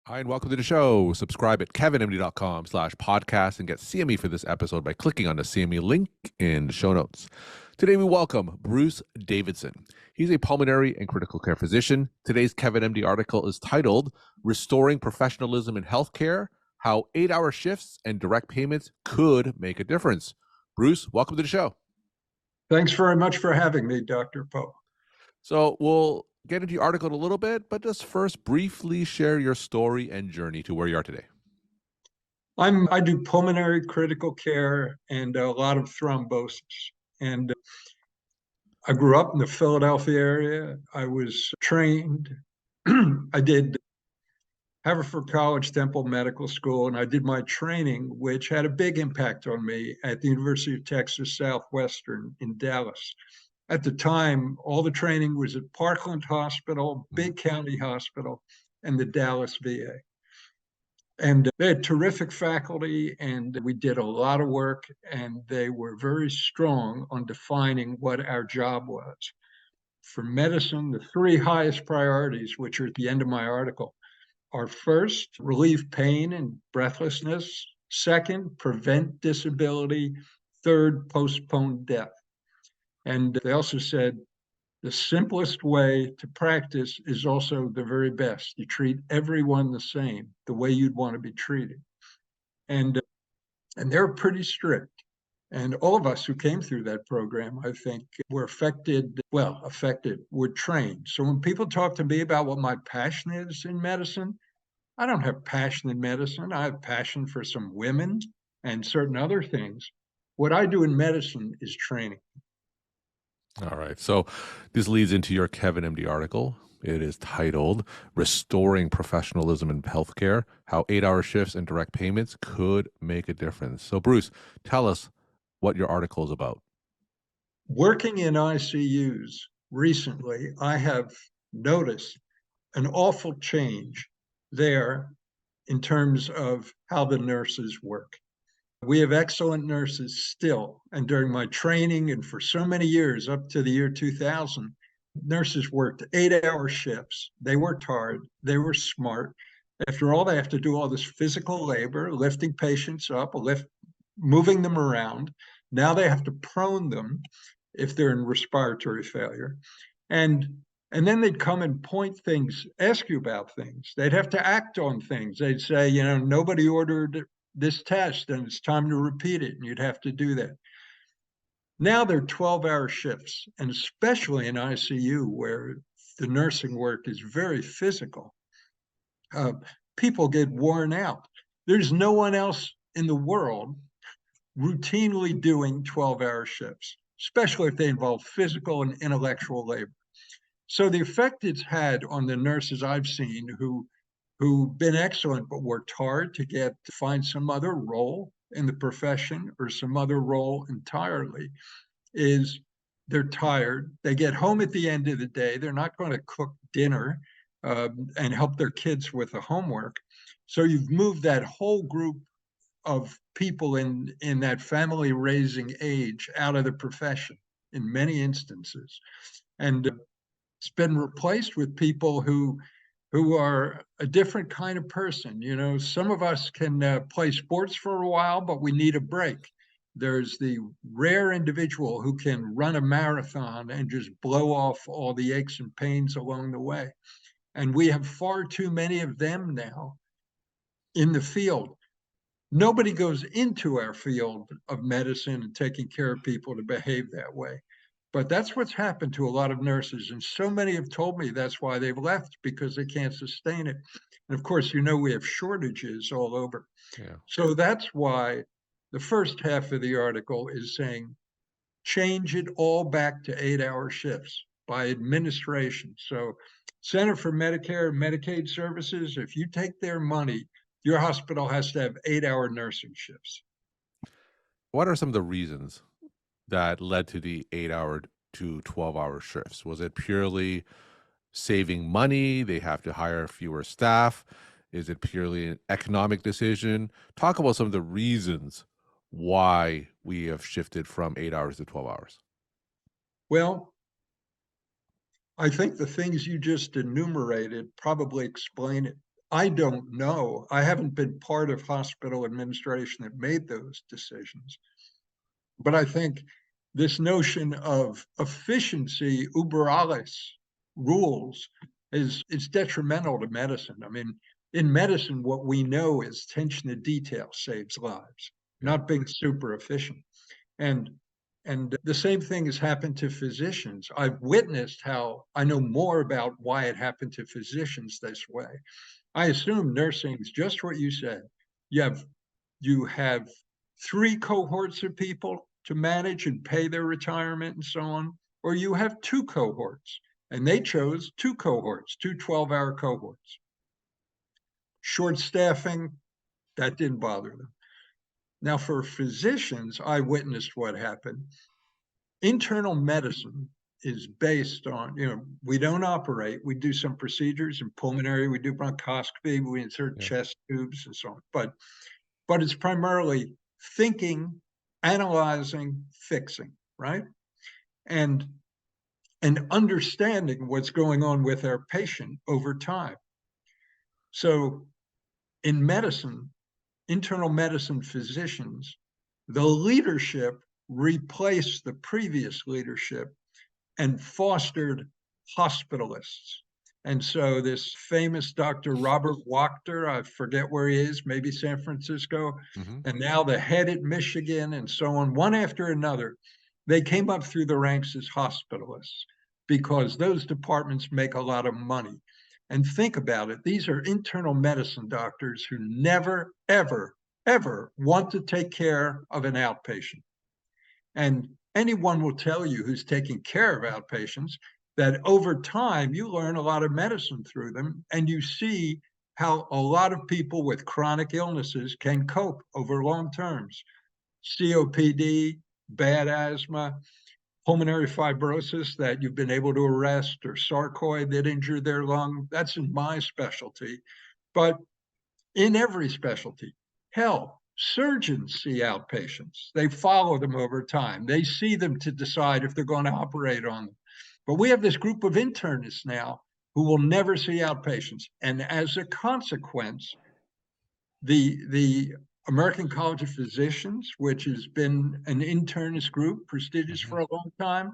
Hi, and welcome to the show. Subscribe at kevinmd.com/podcast and get CME for this episode by clicking on the CME link in the show notes. Today, we welcome Bruce Davidson. He's a pulmonary and critical care physician. Today's KevinMD article is titled Restoring Professionalism in Healthcare, How 8-Hour Shifts and Direct Payments Could Make a Difference. Bruce, welcome to the show. Thanks very much for having me, Dr. Poe. So we'll get into your article in a little bit, but just first briefly share your story and journey to where you are today. I do pulmonary critical care and a lot of thrombosis. And I grew up in the Philadelphia area. I was trained. I did Haverford College, Temple Medical School, and I did my training, which had a big impact on me at the University of Texas Southwestern in Dallas. At the time, all the training was at Parkland Hospital, big county hospital, and the Dallas VA. And they had terrific faculty, and we did a lot of work, and they were very strong on defining what our job was. For medicine, the three highest priorities, which are at the end of my article, are first, relieve pain and breathlessness. Second, prevent disability. Third, postpone death. And they also said the simplest way to practice is also the very best. You treat everyone the same, the way you'd want to be treated. And they're pretty strict. And all of us who came through that program, I think, were affected, were trained. So when people talk to me about what my passion is in medicine, I don't have passion in medicine. I have passion for some women and certain other things. What I do in medicine is training. All right. So this leads into your KevinMD article. It is titled Restoring Professionalism in Healthcare, How 8-Hour Shifts and Direct Payments Could Make a Difference. So Bruce, tell us what your article is about. Working in ICUs recently, I have noticed an awful change there in terms of how the nurses work. We have excellent nurses still. And during my training and for so many years, up to the year 2000, nurses worked 8-hour shifts. They worked hard. They were smart. After all, they have to do all this physical labor, lifting patients up, moving them around. Now they have to prone them if they're in respiratory failure. And then they'd come and point things, ask you about things. They'd have to act on things. They'd say, nobody ordered this test and it's time to repeat it. And you'd have to do that. Now they're 12-hour shifts, and especially in ICU where the nursing work is very physical. People get worn out. There's no one else in the world routinely doing 12-hour shifts, especially if they involve physical and intellectual labor. So the effect it's had on the nurses I've seen who've been excellent but worked hard to find some other role in the profession or some other role entirely is they're tired. They get home at the end of the day. They're not going to cook dinner and help their kids with the homework. So you've moved that whole group of people in that family raising age out of the profession in many instances. And it's been replaced with people who are a different kind of person. Some of us can play sports for a while, but we need a break. There's the rare individual who can run a marathon and just blow off all the aches and pains along the way. And we have far too many of them now in the field. Nobody goes into our field of medicine and taking care of people to behave that way. But that's what's happened to a lot of nurses. And so many have told me that's why they've left, because they can't sustain it. And of course, we have shortages all over. Yeah. So that's why the first half of the article is saying, change it all back to 8-hour shifts by administration. So Center for Medicare and Medicaid Services, if you take their money, your hospital has to have 8-hour nursing shifts. What are some of the reasons that led to the 8-hour to 12-hour shifts? Was it purely saving money? They have to hire fewer staff? Is it purely an economic decision? Talk about some of the reasons why we have shifted from 8 hours to 12 hours. Well, I think the things you just enumerated probably explain it. I don't know. I haven't been part of hospital administration that made those decisions. But I think this notion of efficiency, uber alles rules, is detrimental to medicine. I mean, in medicine, what we know is attention to detail saves lives, Yeah. not being super efficient. And and the same thing has happened to physicians. I've witnessed how I know more about why it happened to physicians this way. I assume nursing is just what you said. You have you have three cohorts of people to manage and pay their retirement and so on, or you have two cohorts. And they chose two cohorts, two 12-hour cohorts. Short staffing, that didn't bother them. Now, for physicians, I witnessed what happened. Internal medicine is based on, we don't operate. We do some procedures in pulmonary, we do bronchoscopy, we insert Yeah. chest tubes and so on. But it's primarily thinking, analyzing, fixing, right? And understanding what's going on with our patient over time. So in medicine, internal medicine physicians, the leadership replaced the previous leadership and fostered hospitalists. And so this famous Dr. Robert Wachter, I forget where he is, maybe San Francisco, Mm-hmm. and now the head at Michigan and so on, one after another, they came up through the ranks as hospitalists because those departments make a lot of money. And think about it, these are internal medicine doctors who never, ever, ever want to take care of an outpatient. And anyone will tell you who's taking care of outpatients that over time you learn a lot of medicine through them, and you see how a lot of people with chronic illnesses can cope over long terms. COPD, bad asthma, pulmonary fibrosis that you've been able to arrest, or sarcoid that injured their lung. That's in my specialty. But in every specialty, hell, surgeons see outpatients. They follow them over time. They see them to decide if they're going to operate on them. But we have this group of internists now who will never see outpatients. And as a consequence, the American College of Physicians, which has been an internist group, prestigious Mm-hmm. for a long time,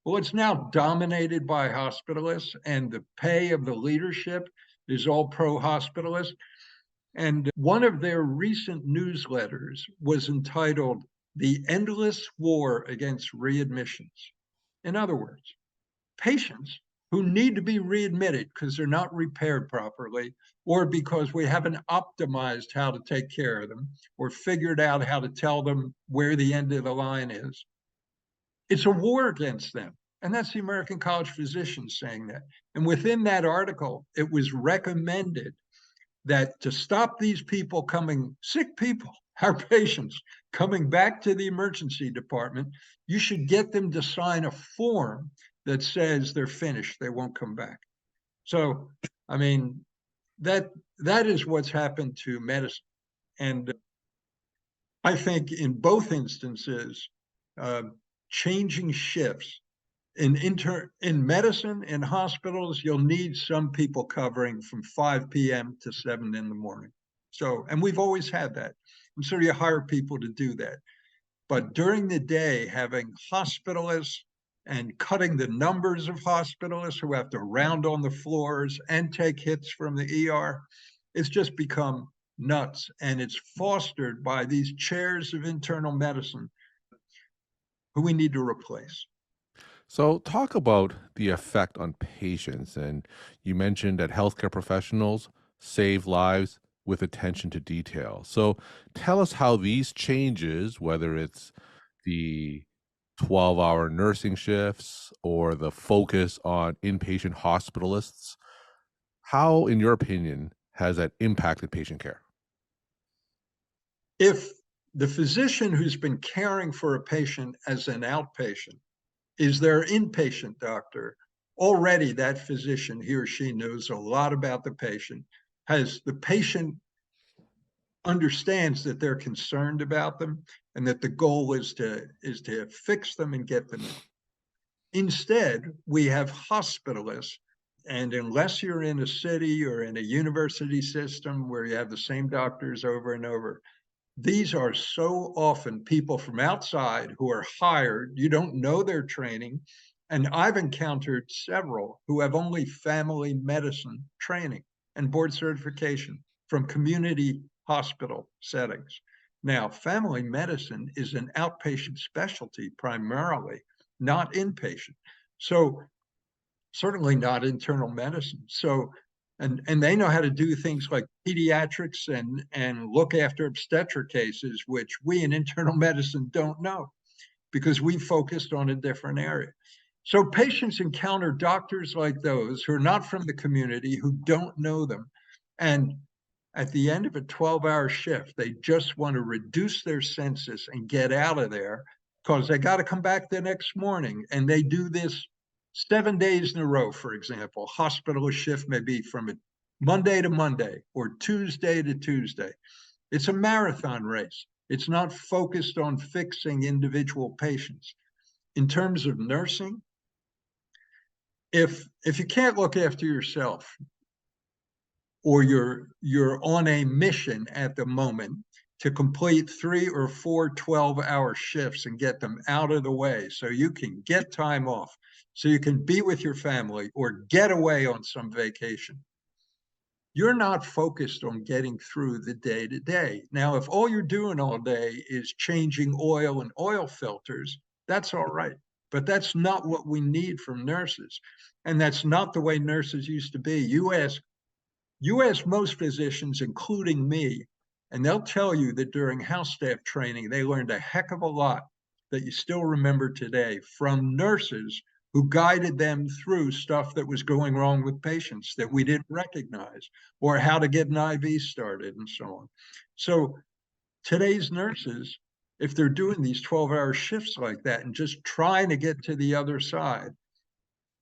well, it's now dominated by hospitalists, and the pay of the leadership is all pro-hospitalist. And one of their recent newsletters was entitled The Endless War Against Readmissions. In other words, patients who need to be readmitted because they're not repaired properly, or because we haven't optimized how to take care of them, or figured out how to tell them where the end of the line is. It's a war against them. And that's the American College of Physicians saying that. And within that article, it was recommended that to stop these people coming, sick people, our patients, coming back to the emergency department, you should get them to sign a form that says they're finished, they won't come back. So, I mean, that is what's happened to medicine. And I think in both instances, uh, changing shifts in medicine, in hospitals, you'll need some people covering from 5 p.m. to 7 in the morning. So, and we've always had that. And so you hire people to do that. But during the day, having hospitalists and cutting the numbers of hospitalists who have to round on the floors and take hits from the ER, it's just become nuts. And it's fostered by these chairs of internal medicine who we need to replace. So, talk about the effect on patients. And you mentioned that healthcare professionals save lives with attention to detail. So, tell us how these changes, whether it's the 12-hour nursing shifts or the focus on inpatient hospitalists, how, in your opinion, has that impacted patient care? If the physician who's been caring for a patient as an outpatient is their inpatient doctor, already that physician, he or she knows a lot about the patient, has the patient understands that they're concerned about them, and that the goal is to fix them and get them out. Instead, we have hospitalists And unless you're in a city or in a university system where you have the same doctors over and over, these are so often people from outside who are hired. You don't know their training. And I've encountered several who have only family medicine training and board certification from community hospital settings. Now, family medicine is an outpatient specialty primarily, not inpatient. So certainly not internal medicine. So, and they know how to do things like pediatrics and look after obstetric cases, which we in internal medicine don't know because we focused on a different area. So patients encounter doctors like those who are not from the community, who don't know them. And at the end of a 12-hour shift, they just want to reduce their census and get out of there because they got to come back the next morning. And they do this 7 days in a row, for example. Hospitalist shift may be from Monday to Monday or Tuesday to Tuesday. It's a marathon race. It's not focused on fixing individual patients. In terms of nursing, if you can't look after yourself, or you're on a mission at the moment to complete 3 or 4 12-hour shifts and get them out of the way so you can get time off, so you can be with your family or get away on some vacation. You're not focused on getting through the day to day. Now, if all you're doing all day is changing oil and oil filters, that's all right. But that's not what we need from nurses. And that's not the way nurses used to be. You ask most physicians, including me, and they'll tell you that during house staff training, they learned a heck of a lot that you still remember today from nurses who guided them through stuff that was going wrong with patients that we didn't recognize, or how to get an IV started and so on. So today's nurses, if they're doing these 12-hour shifts like that and just trying to get to the other side,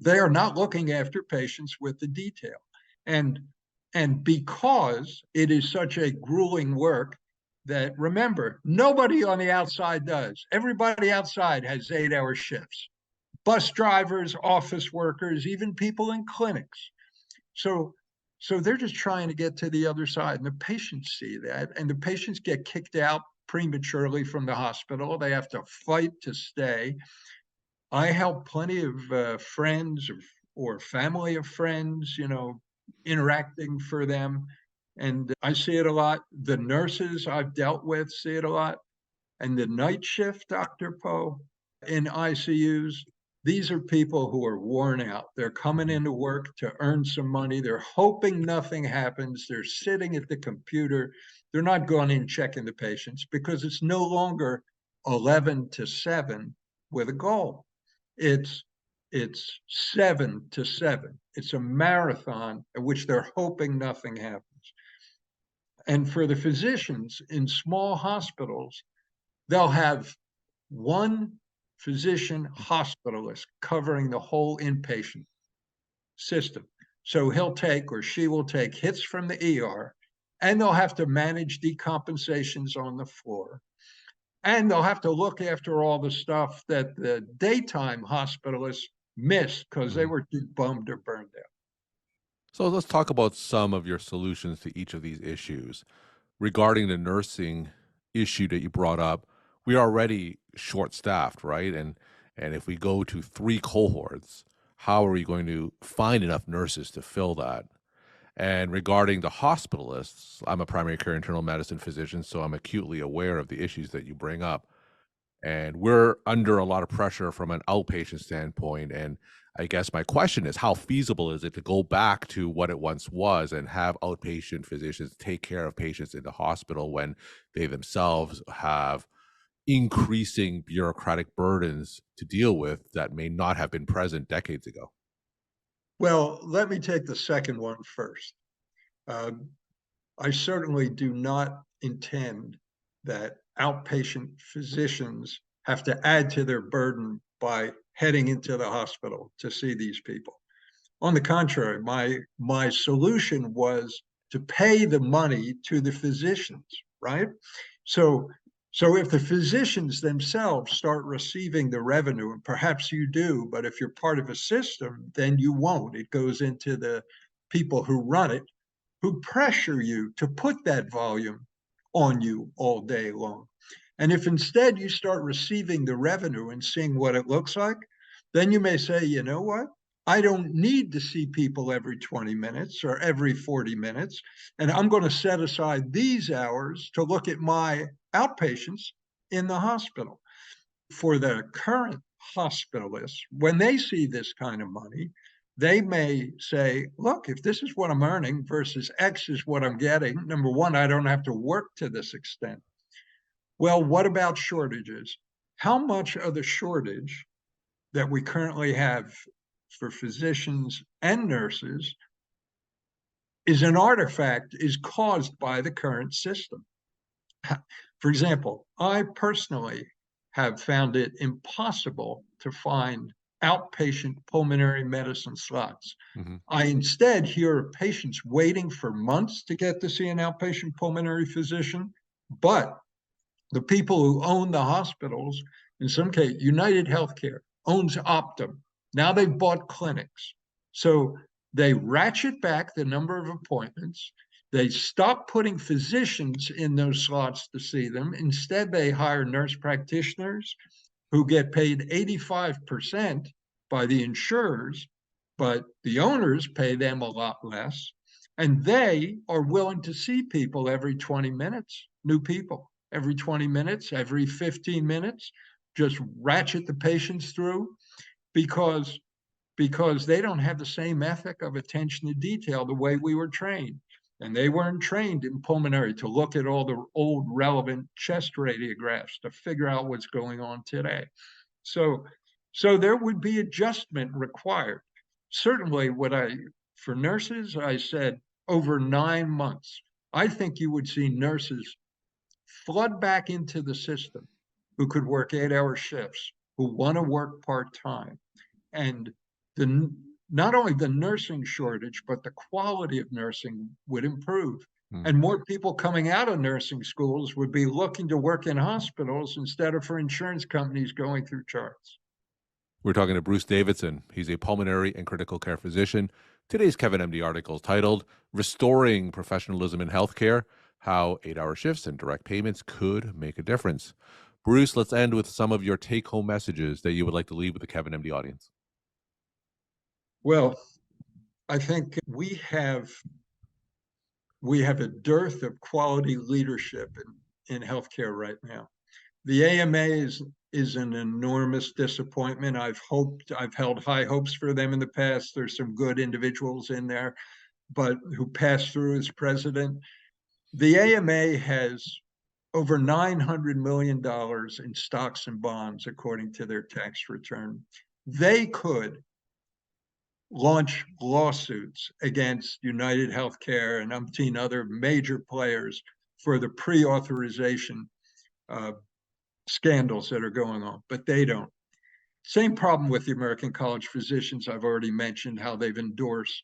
they are not looking after patients with the detail. And because it is such a grueling work that, remember, nobody on the outside does. Everybody outside has 8-hour shifts. Bus drivers, office workers, even people in clinics. So they're just trying to get to the other side. And the patients see that, and the patients get kicked out prematurely from the hospital. They have to fight to stay. I help plenty of friends or family of friends, interacting for them. And I see it a lot. The nurses I've dealt with see it a lot. And the night shift, Dr. Poe, in ICUs, these are people who are worn out. They're coming into work to earn some money. They're hoping nothing happens. They're sitting at the computer. They're not going in checking the patients because it's no longer 11 to 7 with a goal. It's 7 to 7. It's a marathon at which they're hoping nothing happens. And for the physicians in small hospitals, they'll have one physician hospitalist covering the whole inpatient system. So he'll take, or she will take, hits from the ER, and they'll have to manage decompensations on the floor. And they'll have to look after all the stuff that the daytime hospitalists missed because they were too bummed or burned out. So let's talk about some of your solutions to each of these issues. Regarding the nursing issue that you brought up, we are already short-staffed, right? And if we go to 3 cohorts, how are we going to find enough nurses to fill that? And regarding the hospitalists, I'm a primary care internal medicine physician, so I'm acutely aware of the issues that you bring up. And we're under a lot of pressure from an outpatient standpoint. And I guess my question is, how feasible is it to go back to what it once was and have outpatient physicians take care of patients in the hospital when they themselves have increasing bureaucratic burdens to deal with that may not have been present decades ago? Well, let me take the second one first. I certainly do not intend that outpatient physicians have to add to their burden by heading into the hospital to see these people. On the contrary, my solution was to pay the money to the physicians, right? So So if the physicians themselves start receiving the revenue, and perhaps you do, but if you're part of a system, then you won't. It goes into the people who run it, who pressure you to put that volume on you all day long. And if instead you start receiving the revenue and seeing what it looks like, then you may say, you know what? I don't need to see people every 20 minutes or every 40 minutes. And I'm going to set aside these hours to look at my outpatients in the hospital. For the current hospitalists, when they see this kind of money, they may say, look, if this is what I'm earning versus X is what I'm getting, number one, I don't have to work to this extent. Well, what about shortages? How much of the shortage that we currently have for physicians and nurses is an artifact, is caused by the current system? For example, I personally have found it impossible to find outpatient pulmonary medicine slots. Hmm. I instead hear of patients waiting for months to get to see an outpatient pulmonary physician, but the people who own the hospitals, in some case, United Healthcare owns Optum. Now they've bought clinics. So they ratchet back the number of appointments. They stop putting physicians in those slots to see them. Instead, they hire nurse practitioners who get paid 85% by the insurers, but the owners pay them a lot less. And they are willing to see people every 20 minutes, new people every 20 minutes, every 15 minutes, just ratchet the patients through because because they don't have the same ethic of attention to detail the way we were trained. And they weren't trained in pulmonary to look at all the old relevant chest radiographs to figure out what's going on today. So, so there would be adjustment required. Certainly, for nurses, I said over 9 months. I think you would see nurses flood back into the system who could work 8-hour shifts, who want to work part time. And the not only the nursing shortage, but the quality of nursing would improve. Mm. And more people coming out of nursing schools would be looking to work in hospitals instead of for insurance companies going through charts. We're talking to Bruce Davidson. He's a pulmonary and critical care physician. Today's KevinMD article is titled Restoring Professionalism in Healthcare, How 8-Hour Shifts and Direct Payments Could Make a Difference. Bruce, let's end with some of your take-home messages that you would like to leave with the KevinMD audience. Well, I think we have a dearth of quality leadership in healthcare right now. The AMA is an enormous disappointment. I've held high hopes for them in the past. There's some good individuals in there, but who passed through as president. The AMA has over $900 million in stocks and bonds, according to their tax return. They could launch lawsuits against United Healthcare and umpteen other major players for the pre-authorization scandals that are going on, but they don't. Same problem with the American College of Physicians. I've already mentioned how they've endorsed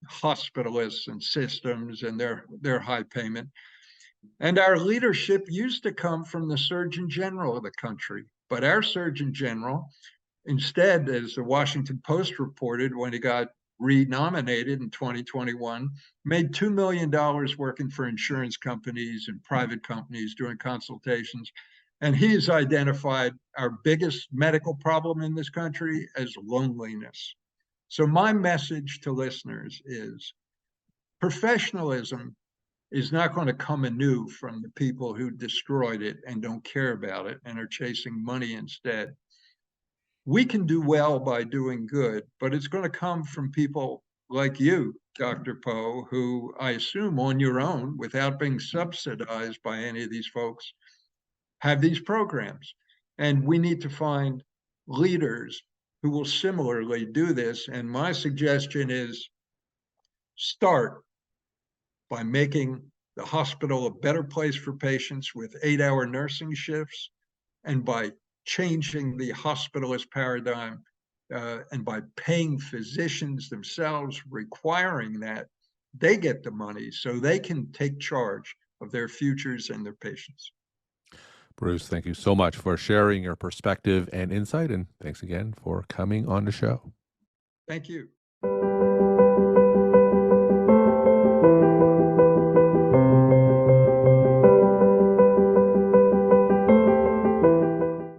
hospitalists and systems and their high payment. And our leadership used to come from the Surgeon General of the country, but our Surgeon General, instead, as the Washington Post reported when he got renominated in 2021, made $2 million working for insurance companies and private companies doing consultations. And he has identified our biggest medical problem in this country as loneliness. So my message to listeners is professionalism is not going to come anew from the people who destroyed it and don't care about it and are chasing money instead. We can do well by doing good, but it's going to come from people like you, Dr. Poe, who I assume on your own, without being subsidized by any of these folks, have these programs. And we need to find leaders who will similarly do this. And my suggestion is start by making the hospital a better place for patients with 8-hour nursing shifts, and by changing the hospitalist paradigm, and by paying physicians themselves, requiring that they get the money so they can take charge of their futures and their patients. Bruce, thank you so much for sharing your perspective and insight. And thanks again for coming on the show. Thank you.